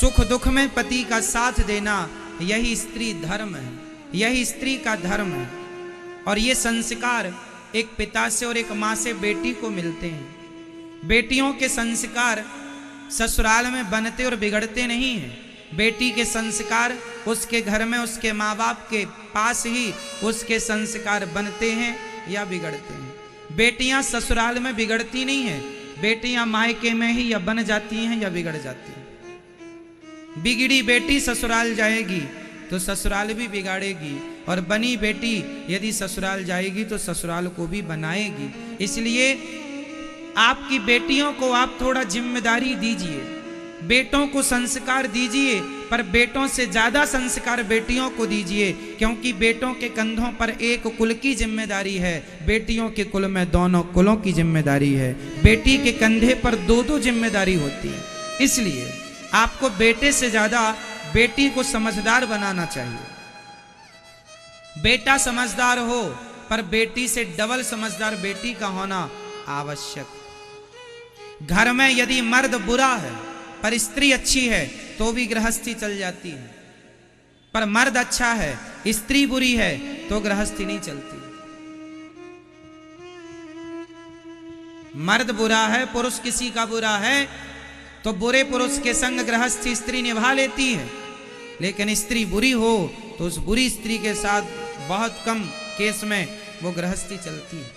सुख दुख में पति का साथ देना, यही स्त्री धर्म है, यही स्त्री का धर्म है। और ये संस्कार एक पिता से और एक माँ से बेटी को मिलते हैं। बेटियों के संस्कार ससुराल में बनते और बिगड़ते नहीं हैं। बेटी के संस्कार उसके घर में उसके माँ बाप के पास ही उसके संस्कार बनते हैं या बिगड़ते हैं। बेटियां ससुराल में बिगड़ती नहीं हैं, बेटियां मायके में ही या बन जाती हैं या बिगड़ जाती हैं। बिगड़ी बेटी ससुराल जाएगी तो ससुराल भी बिगाड़ेगी, और बनी बेटी यदि ससुराल जाएगी तो ससुराल को भी बनाएगी। इसलिए आपकी बेटियों को आप थोड़ा जिम्मेदारी दीजिए, बेटों को संस्कार दीजिए, पर बेटों से ज्यादा संस्कार बेटियों को दीजिए, क्योंकि बेटों के कंधों पर एक कुल की जिम्मेदारी है, बेटियों के कुल में दोनों कुलों की जिम्मेदारी है। बेटी के कंधे पर दो दो जिम्मेदारी होती है। इसलिए आपको बेटे से ज्यादा बेटी को समझदार बनाना चाहिए। बेटा समझदार हो, पर बेटी से डबल समझदार बेटी का होना आवश्यक। घर में यदि मर्द बुरा है पर स्त्री अच्छी है तो भी गृहस्थी चल जाती है, पर मर्द अच्छा है स्त्री बुरी है तो गृहस्थी नहीं चलती। मर्द बुरा है, पुरुष किसी का बुरा है तो बुरे पुरुष के संग गृहस्थी स्त्री निभा लेती है, लेकिन स्त्री बुरी हो तो उस बुरी स्त्री के साथ बहुत कम केस में वो गृहस्थी चलती है।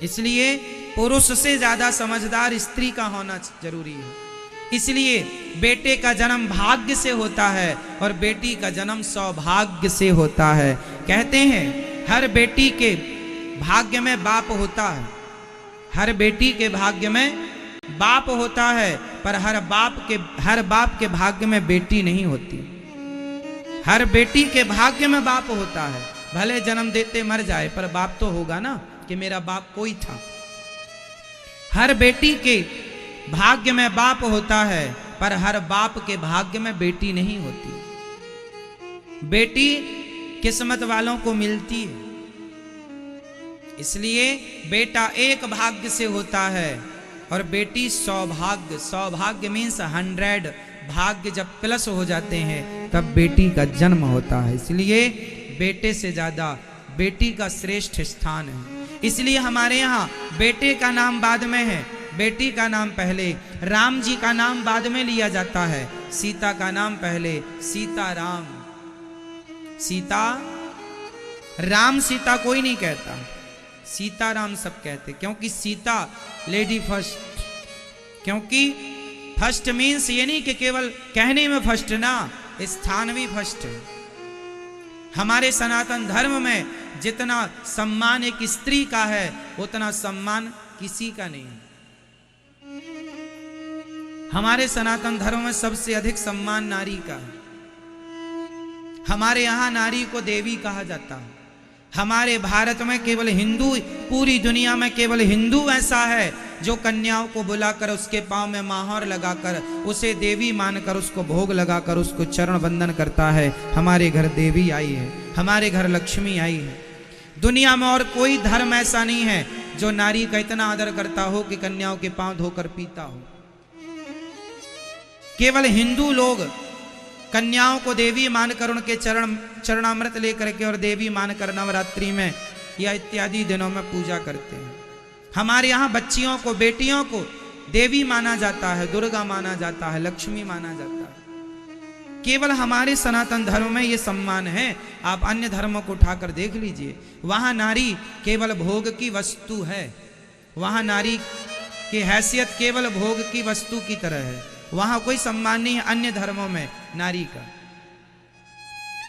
इसलिए पुरुष से ज्यादा समझदार स्त्री का होना जरूरी है। इसलिए बेटे का जन्म भाग्य से होता है और बेटी का जन्म सौभाग्य से होता है। कहते हैं हर बेटी के भाग्य में बाप होता है, हर बेटी के भाग्य में बाप होता है, पर हर बाप के भाग्य में बेटी नहीं होती। हर बेटी के भाग्य में बाप होता है, भले जन्म देते मर जाए पर बाप तो होगा ना कि मेरा बाप कोई था। हर बेटी के भाग्य में बाप होता है, पर हर बाप के भाग्य में बेटी नहीं होती। बेटी किस्मत वालों को मिलती है। इसलिए बेटा एक भाग्य से होता है और बेटी सौभाग्य। सौभाग्य मीन्स 100 भाग्य जब प्लस हो जाते हैं तब बेटी का जन्म होता है। इसलिए बेटे से ज्यादा बेटी का श्रेष्ठ स्थान है। इसलिए हमारे यहाँ बेटे का नाम बाद में है, बेटी का नाम पहले। राम जी का नाम बाद में लिया जाता है, सीता का नाम पहले। सीता राम, सीता राम सीता कोई नहीं कहता, सीता राम सब कहते, क्योंकि सीता लेडी फर्स्ट। क्योंकि फर्स्ट मीन्स ये नहीं कि केवल कहने में फर्स्ट ना, स्थान भी फर्स्ट है। हमारे सनातन धर्म में जितना सम्मान एक स्त्री का है उतना सम्मान किसी का नहीं है। हमारे सनातन धर्म में सबसे अधिक सम्मान नारी का है। हमारे यहां नारी को देवी कहा जाता है। हमारे भारत में केवल हिंदू, पूरी दुनिया में केवल हिंदू ऐसा है जो कन्याओं को बुलाकर उसके पांव में माहौर लगाकर उसे देवी मानकर उसको भोग लगाकर उसको चरण वंदन करता है। हमारे घर देवी आई है, हमारे घर लक्ष्मी आई है। दुनिया में और कोई धर्म ऐसा नहीं है जो नारी का इतना आदर करता हो कि कन्याओं के पांव धोकर पीता हो। केवल हिंदू लोग कन्याओं को देवी मानकर उनके चरणामृत लेकर के और देवी मानकर नवरात्रि में या इत्यादि दिनों में पूजा करते हैं। हमारे यहाँ बच्चियों को, बेटियों को देवी माना जाता है, दुर्गा माना जाता है, लक्ष्मी माना जाता है। केवल हमारे सनातन धर्म में ये सम्मान है। आप अन्य धर्मों को उठाकर देख लीजिए, वहां नारी केवल भोग की वस्तु है। वहां नारी की हैसियत केवल भोग की वस्तु की तरह है, वहां कोई सम्मान नहीं है अन्य धर्मों में नारी का।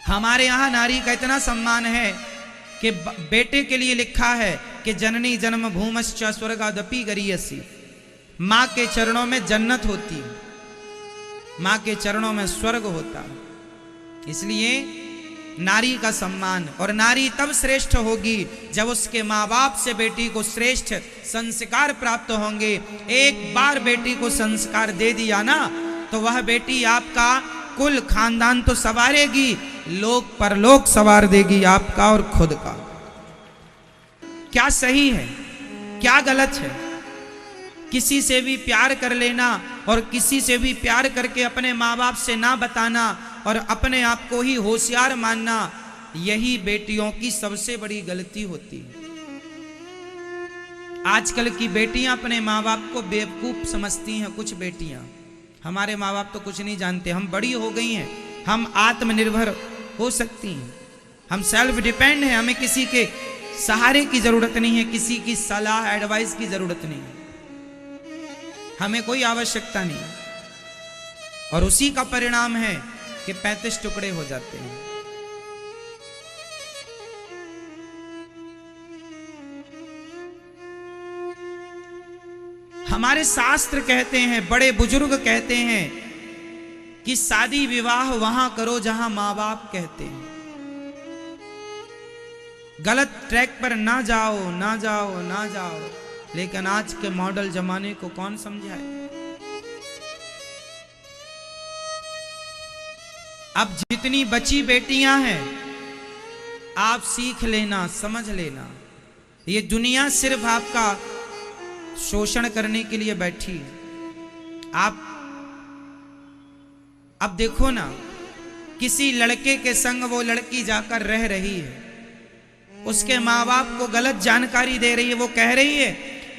हमारे यहां नारी का इतना सम्मान है कि बेटे के लिए लिखा है कि जननी जन्म भूमश्च स्वर्गादपि गरीयसी। मां के चरणों में जन्नत होती है, मां के चरणों में स्वर्ग होता है। इसलिए नारी का सम्मान, और नारी तब श्रेष्ठ होगी जब उसके माँ बाप से बेटी को श्रेष्ठ संस्कार प्राप्त होंगे। एक बार बेटी को संस्कार दे दिया ना तो वह बेटी आपका कुल खानदान तो संवारेगी, लोक परलोक संवार देगी आपका और खुद का। क्या सही है क्या गलत है किसी से भी प्यार कर लेना और किसी से भी प्यार करके अपने माँ बाप से ना बताना और अपने आप को ही होशियार मानना, यही बेटियों की सबसे बड़ी गलती होती है। आजकल की बेटियां अपने माँ बाप को बेवकूफ समझती हैं। कुछ बेटियां, हमारे माँ बाप तो कुछ नहीं जानते, हम बड़ी हो गई हैं, हम आत्मनिर्भर हो सकती हैं, हम सेल्फ डिपेंड हैं, हमें किसी के सहारे की जरूरत नहीं है, किसी की सलाह एडवाइस की जरूरत नहीं है, हमें कोई आवश्यकता नहीं। और उसी का परिणाम है कि 35 टुकड़े हो जाते हैं। हमारे शास्त्र कहते हैं, बड़े बुजुर्ग कहते हैं कि शादी विवाह वहां करो जहां मां बाप कहते हैं। गलत ट्रैक पर ना जाओ, ना जाओ, ना जाओ। लेकिन आज के मॉडल जमाने को कौन समझाए? अब जितनी बची बेटियां हैं, आप सीख लेना, समझ लेना, ये दुनिया सिर्फ आपका शोषण करने के लिए बैठी है। आप अब देखो ना, किसी लड़के के संग वो लड़की जाकर रह रही है, उसके माँ बाप को गलत जानकारी दे रही है, वो कह रही है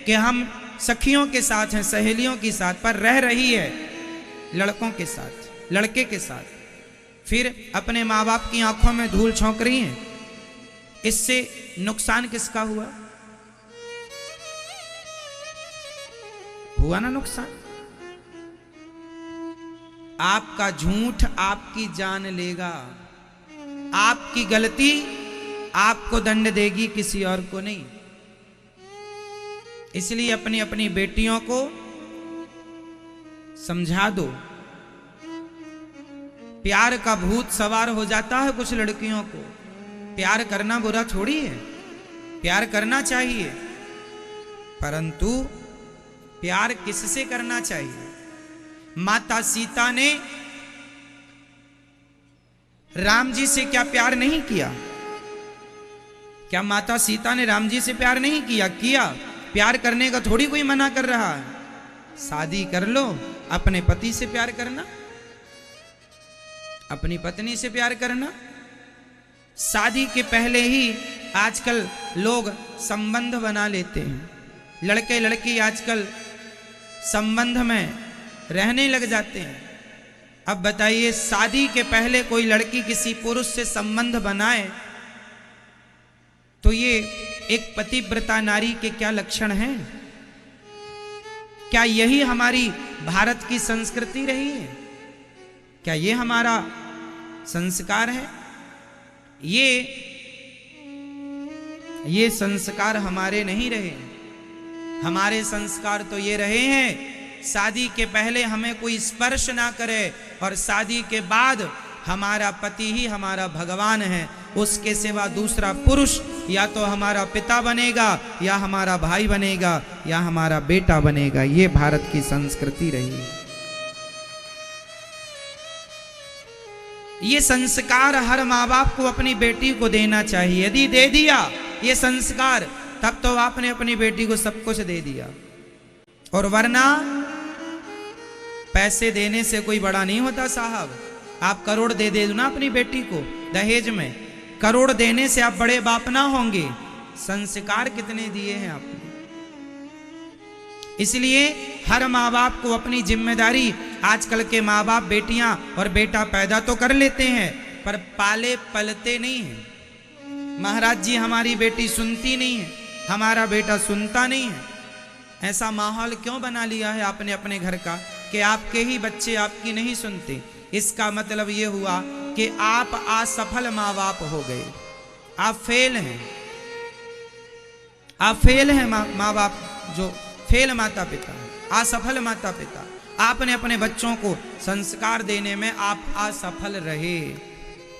कि हम सखियों के साथ हैं, सहेलियों के साथ, पर रह रही है लड़कों के साथ, लड़के के साथ। फिर अपने माँ बाप की आंखों में धूल झोंक रही है। इससे नुकसान किसका हुआ? हुआ ना नुकसान। आपका झूठ आपकी जान लेगा, आपकी गलती आपको दंड देगी, किसी और को नहीं। इसलिए अपनी अपनी बेटियों को समझा दो। प्यार का भूत सवार हो जाता है कुछ लड़कियों को। प्यार करना बुरा थोड़ी है, प्यार करना चाहिए, परंतु प्यार किससे करना चाहिए? माता सीता ने राम जी से क्या प्यार नहीं किया? क्या माता सीता ने राम जी से प्यार नहीं किया? किया। प्यार करने का थोड़ी कोई मना कर रहा है। शादी कर लो, अपने पति से प्यार करना, अपनी पत्नी से प्यार करना। शादी के पहले ही आजकल लोग संबंध बना लेते हैं। लड़के लड़की आजकल संबंध में रहने लग जाते हैं। अब बताइए, शादी के पहले कोई लड़की किसी पुरुष से संबंध बनाए तो ये एक पतिव्रता नारी के क्या लक्षण हैं? क्या यही हमारी भारत की संस्कृति रही है? क्या ये हमारा संस्कार है? ये संस्कार हमारे नहीं रहे। हमारे संस्कार तो ये रहे हैं, शादी के पहले हमें कोई स्पर्श ना करे और शादी के बाद हमारा पति ही हमारा भगवान है। उसके सिवा दूसरा पुरुष या तो हमारा पिता बनेगा, या हमारा भाई बनेगा, या हमारा बेटा बनेगा। ये भारत की संस्कृति रही है। ये संस्कार हर माँ बाप को अपनी बेटी को देना चाहिए। यदि दे दिया ये संस्कार, तब तो आपने अपनी बेटी को सब कुछ दे दिया। और वरना पैसे देने से कोई बड़ा नहीं होता साहब। आप करोड़ दे दो ना अपनी बेटी को दहेज में, करोड़ देने से आप बड़े बाप ना होंगे। संस्कार कितने दिए हैं आपने? इसलिए हर माँ बाप को अपनी जिम्मेदारी, आजकल के माँ बाप बेटियां और बेटा पैदा तो कर लेते हैं पर पाले पलते नहीं हैं। महाराज जी, हमारी बेटी सुनती नहीं है, हमारा बेटा सुनता नहीं है। ऐसा माहौल क्यों बना लिया है आपने अपने घर का कि आपके ही बच्चे आपकी नहीं सुनते? इसका मतलब ये हुआ कि आप असफल माँ बाप हो गए, आप फेल हैं। आप फेल हैं माँ बाप, जो फेल माता पिता, असफल माता पिता। आपने अपने बच्चों को संस्कार देने में आप असफल रहे।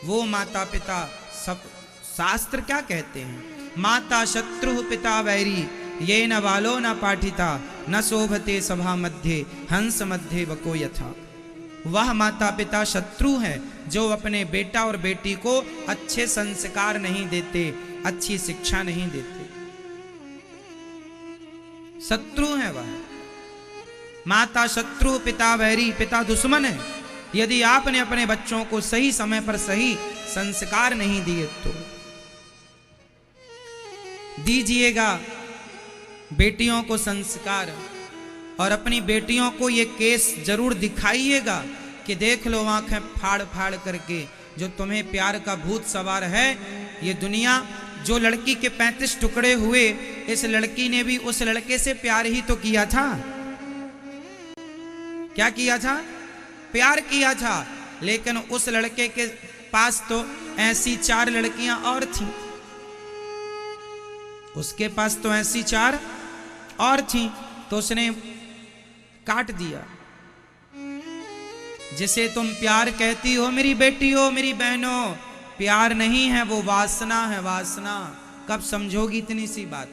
वो माता पिता सब, शास्त्र क्या कहते हैं? माता शत्रु पिता वैरी, ये न बालो न पाठिता, न शोभते सभा मध्य, हंस मध्य बको यथा। वह माता पिता शत्रु हैं जो अपने बेटा और बेटी को अच्छे संस्कार नहीं देते, अच्छी शिक्षा नहीं देते। शत्रु हैं वह। माता शत्रु, पिता वैरी, पिता दुश्मन है। यदि आपने अपने बच्चों को सही समय पर सही संस्कार नहीं दिए तो दीजिएगा बेटियों को संस्कार, और अपनी बेटियों को ये केस जरूर दिखाइएगा कि देख लो आंखें फाड़ फाड़ करके, जो तुम्हें प्यार का भूत सवार है। ये दुनिया, जो लड़की के 35 टुकड़े हुए, इस लड़की ने भी उस लड़के से प्यार ही तो किया था। क्या किया था? प्यार किया था। लेकिन उस लड़के के पास तो ऐसी 4 लड़कियां और थीं, उसके पास तो ऐसी 4 और थीं, तो उसने काट दिया। जिसे तुम प्यार कहती हो मेरी बेटी हो, मेरी बहनों, प्यार नहीं है, वो वासना है, वासना। कब समझोगी इतनी सी बात?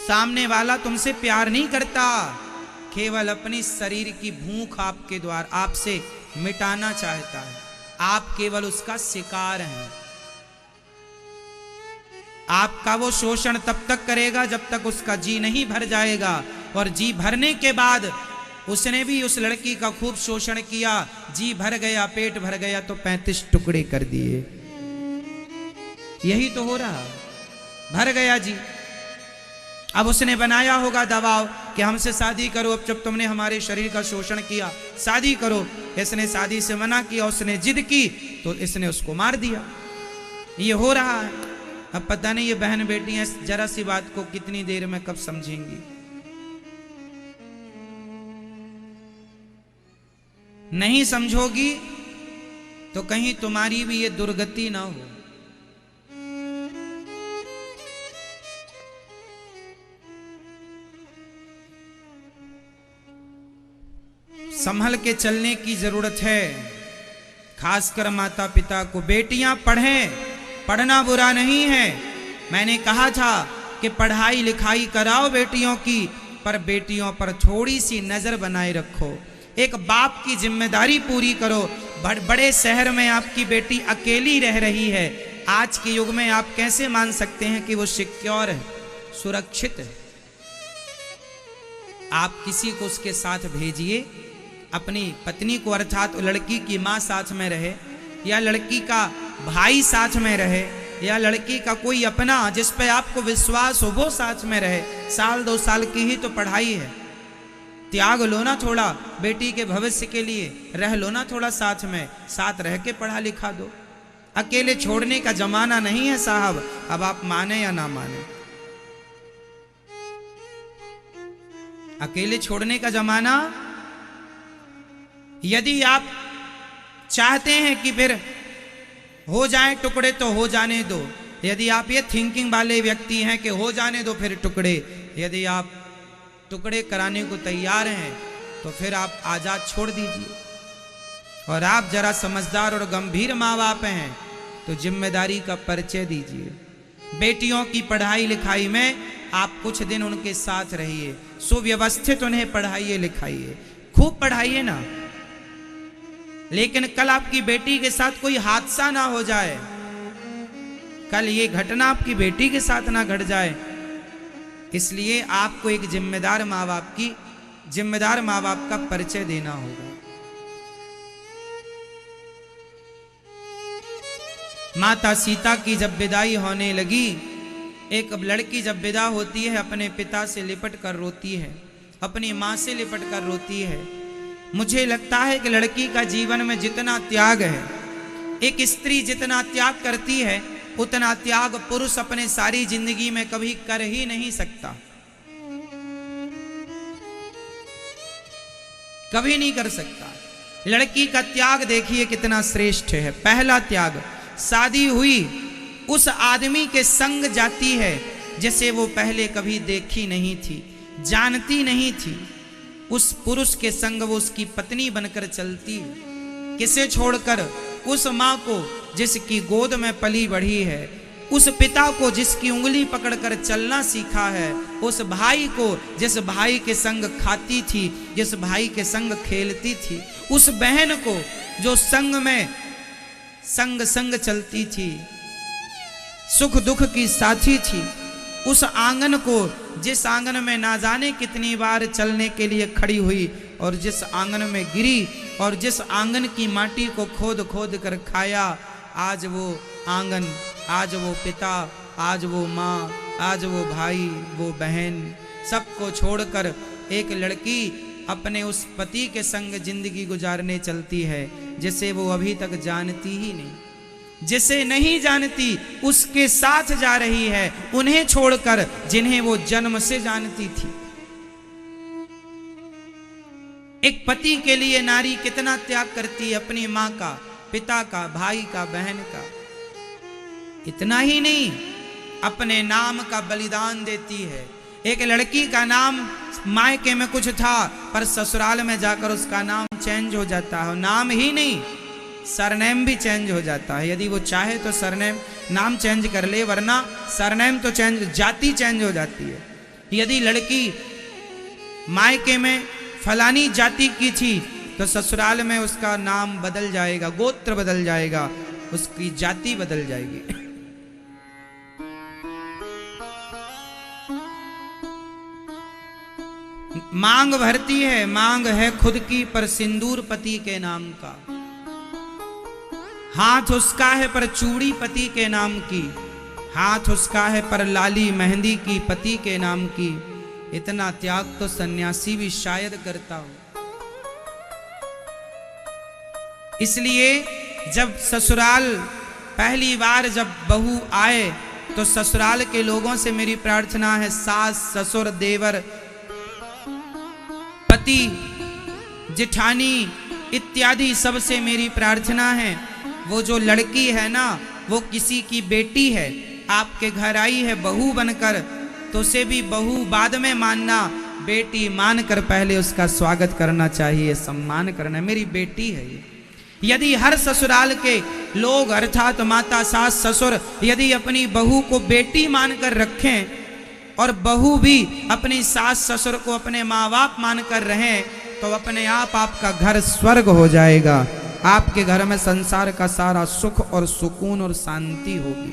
सामने वाला तुमसे प्यार नहीं करता, केवल अपनी शरीर की भूख आपके द्वारा आपसे मिटाना चाहता है। आप केवल उसका शिकार हैं। आपका वो शोषण तब तक करेगा जब तक उसका जी नहीं भर जाएगा, और जी भरने के बाद उसने भी उस लड़की का खूब शोषण किया, जी भर गया, पेट भर गया तो 35 टुकड़े कर दिए। यही तो हो रहा, भर गया जी। अब उसने बनाया होगा दबाव कि हमसे शादी करो, अब जब तुमने हमारे शरीर का शोषण किया शादी करो। इसने शादी से मना किया, उसने जिद की तो इसने उसको मार दिया। ये हो रहा है। अब पता नहीं ये बहन बेटियां जरा सी बात को कितनी देर में कब समझेंगी। नहीं समझोगी तो कहीं तुम्हारी भी ये दुर्गति ना हो। संभल के चलने की जरूरत है, खासकर माता पिता को। बेटियां पढ़ें, पढ़ना बुरा नहीं है। मैंने कहा था कि पढ़ाई लिखाई कराओ बेटियों की, पर बेटियों पर थोड़ी सी नजर बनाए रखो। एक बाप की जिम्मेदारी पूरी करो। बड़े शहर में आपकी बेटी अकेली रह रही है, आज के युग में आप कैसे मान सकते हैं कि वो सिक्योर है, सुरक्षित है? आप किसी को उसके साथ भेजिए, अपनी पत्नी को, अर्थात लड़की की माँ साथ में रहे, या लड़की का भाई साथ में रहे, या लड़की का कोई अपना जिस पे आपको विश्वास हो वो साथ में रहे। 1-2 साल की ही तो पढ़ाई है, त्याग लो ना थोड़ा बेटी के भविष्य के लिए, रह लो ना थोड़ा साथ में, साथ रह के पढ़ा लिखा दो। अकेले छोड़ने का जमाना नहीं है साहब, अब आप माने या ना माने। अकेले छोड़ने का जमाना, यदि आप चाहते हैं कि फिर हो जाए टुकड़े तो हो जाने दो। यदि आप ये थिंकिंग वाले व्यक्ति हैं कि हो जाने दो फिर टुकड़े, यदि आप टुकड़े कराने को तैयार हैं तो फिर आप आजाद छोड़ दीजिए। और आप जरा समझदार और गंभीर माँ बाप हैं तो जिम्मेदारी का परिचय दीजिए। बेटियों की पढ़ाई लिखाई में आप कुछ दिन उनके साथ रहिए, सुव्यवस्थित उन्हें पढ़ाइए लिखाइए, खूब पढ़ाइए ना। लेकिन कल आपकी बेटी के साथ कोई हादसा ना हो जाए, कल ये घटना आपकी बेटी के साथ ना घट जाए। इसलिए आपको एक जिम्मेदार माँ बाप का परिचय देना होगा। माता सीता की जब विदाई होने लगी, एक लड़की जब विदा होती है अपने पिता से लिपट कर रोती है, अपनी माँ से लिपट कर रोती है। मुझे लगता है कि लड़की का जीवन में जितना त्याग है, एक स्त्री जितना त्याग करती है उतना त्याग पुरुष अपने सारी जिंदगी में कभी कर ही नहीं सकता, कभी नहीं कर सकता। लड़की का त्याग देखिए कितना श्रेष्ठ है। पहला त्याग, शादी हुई उस आदमी के संग जाती है जिसे वो पहले कभी देखी नहीं थी, जानती नहीं थी। उस पुरुष के संग वो उसकी पत्नी बनकर चलती है। किसे छोड़कर? उस माँ को जिसकी गोद में पली बढ़ी है, उस पिता को जिसकी उंगली पकड़कर चलना सीखा है, उस भाई को जिस भाई के संग खाती थी, जिस भाई के संग खेलती थी, उस बहन को जो संग में संग चलती थी, सुख दुख की साथी थी, उस आंगन को, जिस आंगन में ना जाने कितनी बार चलने के लिए खड़ी हुई और जिस आंगन में गिरी और जिस आंगन की माटी को खोद खोद कर खाया, आज वो आंगन, आज वो पिता, आज वो माँ, आज वो भाई, वो बहन, सबको छोड़कर एक लड़की अपने उस पति के संग जिंदगी गुजारने चलती है, जिसे वो अभी तक जानती ही नहीं, जिसे नहीं जानती उसके साथ जा रही है, उन्हें छोड़कर जिन्हें वो जन्म से जानती थी। एक पति के लिए नारी कितना त्याग करती है, अपनी माँ का, पिता का, भाई का, बहन का। इतना ही नहीं, अपने नाम का बलिदान देती है। एक लड़की का नाम मायके में कुछ था, पर ससुराल में जाकर उसका नाम चेंज हो जाता है। नाम ही नहीं, सरनेम भी चेंज हो जाता है। यदि वो चाहे तो सरनेम, नाम चेंज कर ले, वरना सरनेम तो चेंज, जाति चेंज हो जाती है। यदि लड़की मायके में फलानी जाति की थी तो ससुराल में उसका नाम बदल जाएगा, गोत्र बदल जाएगा, उसकी जाति बदल जाएगी। मांग भरती है, मांग है खुद की, पर सिंदूर पति के नाम का। हाथ उसका है पर चूड़ी पति के नाम की, हाथ उसका है पर लाली मेहंदी की पति के नाम की। इतना त्याग तो सन्यासी भी शायद करता हो। इसलिए जब ससुराल पहली बार जब बहू आए तो ससुराल के लोगों से मेरी प्रार्थना है, सास, ससुर, देवर, पति, जिठानी इत्यादि सबसे मेरी प्रार्थना है, वो जो लड़की है ना, वो किसी की बेटी है, आपके घर आई है बहू बनकर, तो उसे भी बहू बाद में मानना, बेटी मानकर पहले उसका स्वागत करना चाहिए, सम्मान करना। मेरी बेटी है ये। यदि हर ससुराल के लोग अर्थात माता, सास, ससुर यदि अपनी बहू को बेटी मानकर रखें और बहू भी अपनी सास ससुर को अपने माँ बाप मानकर रहें, तो अपने आप आपका घर स्वर्ग हो जाएगा। आपके घर में संसार का सारा सुख और सुकून और शांति होगी।